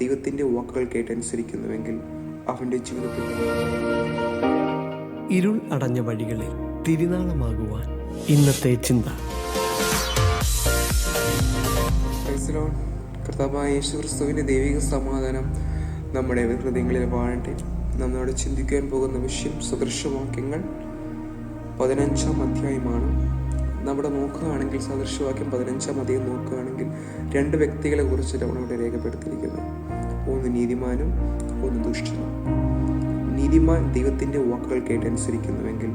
ദൈവത്തിൻ്റെ വാക്കുകൾ കേട്ടനുസരിക്കുന്നുവെങ്കിൽ അവൻ്റെ ജീവിതത്തിൽ ഇരുൾ അടഞ്ഞ വഴികളിൽ തിരുനാളമാകുവാൻ ഇന്നത്തെ ചിന്ത. കർത്താവായ യേശുക്രിസ്തുവിൻ്റെ ദൈവിക സമാധാനം നമ്മുടെ ഹൃദയങ്ങളിൽ വാഴട്ടെ. നമ്മോട് ചിന്തിക്കാൻ പോകുന്ന വിഷയം സദൃശവാക്യങ്ങൾ 15-ാം അധ്യായമാണ്. നമ്മുടെ നോക്കുകയാണെങ്കിൽ സദൃശവാക്യം 15-ാം അധ്യായം നോക്കുകയാണെങ്കിൽ 2 വ്യക്തികളെ കുറിച്ചിട്ടാണ് ഇവിടെ രേഖപ്പെടുത്തിയിരിക്കുന്നത്. ഒന്ന് നീതിമാനും ഒന്ന് ദുഷ്ടനും. നീതിമാൻ ദൈവത്തിൻ്റെ വാക്കുകൾ കേട്ടനുസരിക്കുന്നുവെങ്കിൽ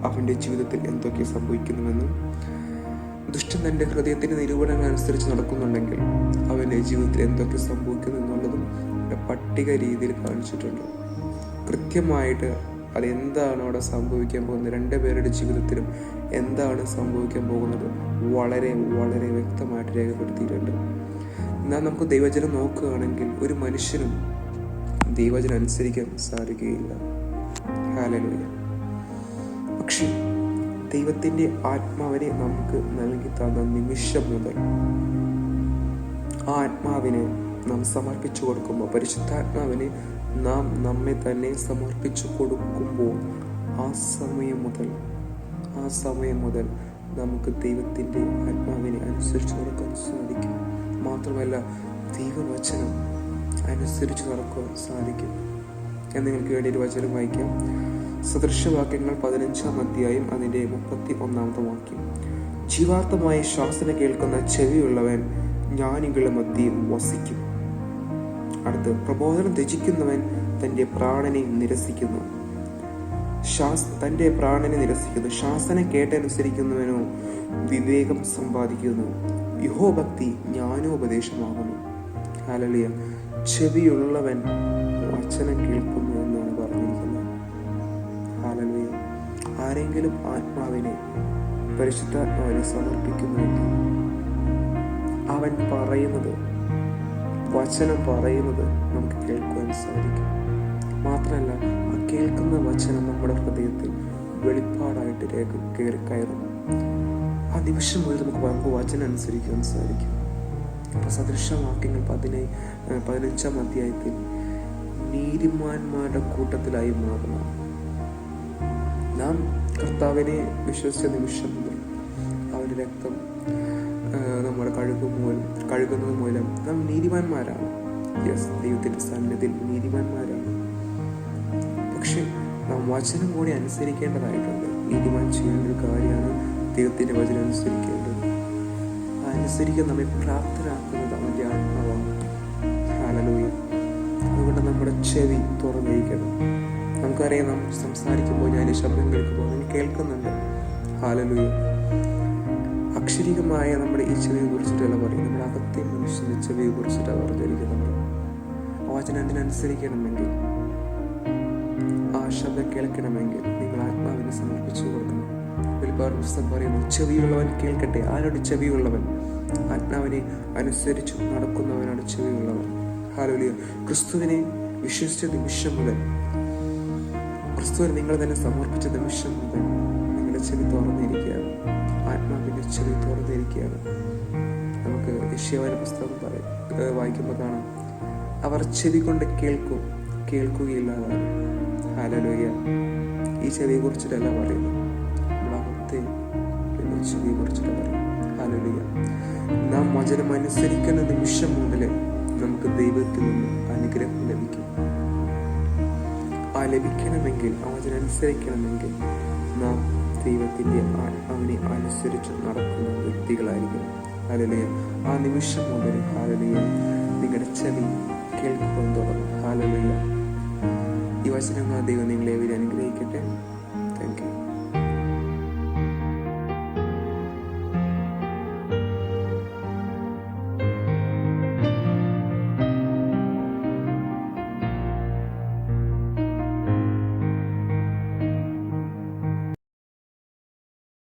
അവൻ്റെ ജീവിതത്തിൽ എന്തൊക്കെ സംഭവിക്കുന്നുവെന്നും ദുഷ്ടൻ തൻ്റെ ഹൃദയത്തിൻ്റെ നിരൂപണങ്ങൾ അനുസരിച്ച് നടക്കുന്നുണ്ടെങ്കിൽ അവൻ്റെ ജീവിതത്തിൽ എന്തൊക്കെ സംഭവിക്കുന്നു എന്നുള്ളതും പട്ടിക രീതിയിൽ കാണിച്ചിട്ടുണ്ട്. കൃത്യമായിട്ട് അതെന്താണ് അവിടെ സംഭവിക്കാൻ പോകുന്നത്, 2 പേരുടെ ജീവിതത്തിലും എന്താണ് സംഭവിക്കാൻ പോകുന്നത് വളരെ വളരെ വ്യക്തമായിട്ട് രേഖപ്പെടുത്തിയിട്ടുണ്ട്. എന്നാൽ നമുക്ക് ദൈവജനം നോക്കുകയാണെങ്കിൽ ഒരു മനുഷ്യനും ദൈവജനം അനുസരിക്കാൻ സാധിക്കുകയില്ല. ഹല്ലേലൂയ. പക്ഷേ ദൈവത്തിൻ്റെ ആത്മാവിനെ നമുക്ക് നൽകി തന്ന നിമിഷം മുതൽ ആ ആത്മാവിനെ നാം സമർപ്പിച്ചു കൊടുക്കുമ്പോൾ, പരിശുദ്ധാത്മാവിനെ നാം നമ്മെ തന്നെ സമർപ്പിച്ചു കൊടുക്കുമ്പോൾ ആ സമയം മുതൽ നമുക്ക് ദൈവത്തിൻ്റെ ആത്മാവിനെ അനുസരിച്ച് നടക്കാൻ സാധിക്കും. മാത്രമല്ല ദൈവവചനം അനുസരിച്ച് നടക്കുവാൻ സാധിക്കും. ഞാൻ നിങ്ങൾക്ക് വേണ്ടി ഒരു വചനം വായിക്കാം. സദൃശവാക്യങ്ങൾ 15-ാം അധ്യായം അതിൻ്റെ 31-ാമത്തെ വാക്യം. ജീവാർത്ഥമായ ശാസന കേൾക്കുന്ന ചെവിയുള്ളവൻ ജ്ഞാനികളുടെ മധ്യയിൽ വസിക്കും. അടുത്ത്, പ്രബോധനം ത്യജിക്കുന്നവൻ തൻ്റെ പ്രാണനെ നിരസിക്കുന്നു. ശാസന കേട്ടനുസരിക്കുന്നവനോ വിവേകം സമ്പാദിക്കുന്നു. യഹോഭക്തി ജ്ഞാനോപദേശമാകുന്നു. ഹല്ലേലൂയ. ചെവിയുള്ളവൻ വചനം കേൾക്കുന്നു എന്നാണ് പറഞ്ഞിരിക്കുന്നത്. ഹല്ലേലൂയ. ആരെങ്കിലും ആത്മാവിനെ, പരിശുദ്ധാത്മാവിനെ സമർപ്പിക്കുന്നുവെങ്കിൽ അവൻ പറയുന്നത്, വചനം പറയുന്നത് നമുക്ക് കേൾക്കുവാൻ സാധിക്കും. മാത്രമല്ല ആ കേൾക്കുന്ന വചനം നമ്മുടെ ഹൃദയത്തിൽ വെളിപ്പാടായിട്ട് കയറും. ആ നിമിഷം മുതൽ നമുക്ക് വചനം അനുസരിക്കുവാൻ സാധിക്കും. അപ്പോൾ സദൃശവാക്യങ്ങൾ 15-ാം അധ്യായത്തിൽ നീതിമാന്മാരുടെ കൂട്ടത്തിലായി മാറണം. നാം കർത്താവിനെ വിശ്വസിച്ച നിമിഷം മുതൽ അവൻ്റെ രക്തം നമ്മുടെ കഴുകുന്നത് മൂലം നാം നീതിമാന്മാരാണ്. ദൈവത്തിൻ്റെ സന്നിധിയിൽ നീതിമാന്മാരാണ്. പക്ഷെ നാം വചനം കൂടി അനുസരിക്കേണ്ടതായിട്ടുണ്ട്. നീതിമാൻ ചെയ്യേണ്ട ഒരു കാര്യമാണ് ദൈവത്തിൻ്റെ വചനം അനുസരിക്കേണ്ടത്. അനുസരിക്കാൻ നമ്മെ പ്രാപ്തരാക്കുന്നത് അവൻ്റെ ആത്മാവാണ്. ഹല്ലേലൂയ. അതുകൊണ്ട് നമ്മുടെ ചെവി തുറന്നിരിക്കണം. നമുക്കറിയാം, നാം സംസാരിക്കുമ്പോൾ, ഞാൻ ഈ ശബ്ദം കേൾക്കുമ്പോൾ ഞാൻ കേൾക്കുന്നുണ്ട്. ഹല്ലേലൂയ. അക്ഷരികമായ നമ്മുടെ ഈ ചെവിയെ കുറിച്ചിട്ടല്ല പറയും, നമ്മുടെ അകത്തെ മനുഷ്യൻ്റെ ചെവിയെ കുറിച്ചിട്ടാണ് പറഞ്ഞിരിക്കുന്നത്. ആ വചനം അതിനനുസരിക്കണമെങ്കിൽ, ആ ശബ്ദം കേൾക്കണമെങ്കിൽ നിങ്ങൾ ആത്മാവിനെ സമർപ്പിച്ചു കൊടുക്കണം. വെളിപ്പാട് പുസ്തകം പറയുന്നു, ചെവിയുള്ളവൻ കേൾക്കട്ടെ. ആരോട് ചെവിയുള്ളവൻ? ആത്മാവിനെ അനുസരിച്ചു നടക്കുന്നവനാണ് ചെവിയുള്ളവൻ. ഹല്ലേലൂയ. ക്രിസ്തുവിനെ വിശ്വസിച്ച നിമിഷം മുതൽ, ക്രിസ്തുവിനെ നിങ്ങൾ തന്നെ സമർപ്പിച്ച നിമിഷം മുതൽ നിങ്ങളുടെ ചെവി തുറന്നിരിക്കുകയാണ്. ആത്മാവിൻ്റെ ചെവി തുറന്നിരിക്കുകയാണ്. നമുക്ക് യെശയ്യാവിന്റെ പുസ്തകം വായിക്കുമ്പോൾ കാണാം, അവർ ചെവി കൊണ്ട് കേൾക്കുകയില്ലാതാണ്. ഹല്ലേലൂയ. ഈ ചെവിയെ കുറിച്ചിട്ടല്ല പറയുന്നത്, നമ്മുടെ അകത്തെ ചെവിയെ കുറിച്ചിട്ടാണ് പറയുന്നത്. ഹല്ലേലൂയ. നാം വചനം അനുസരിക്കുന്ന നിമിഷം മുതൽ നമുക്ക് ദൈവത്തിൽ നിന്ന് അനുഗ്രഹം ലഭിക്കും. ലഭിക്കണമെങ്കിൽ, ആ വചനം അനുസരിക്കണമെങ്കിൽ നാം ദൈവത്തിൻ്റെ ആത്മാവിനെ അനുസരിച്ച് നടക്കുന്ന വ്യക്തികളായിരിക്കും. ഹല്ലേലൂയ. ആ നിമിഷം മുതൽ ഹല്ലേലൂയ നിങ്ങളുടെ ചെവി കേൾക്കുവാൻ തുടങ്ങും. ഹല്ലേലൂയ. ഈ വചനങ്ങൾ ദൈവം നിങ്ങളെ അനുഗ്രഹിക്കട്ടെ.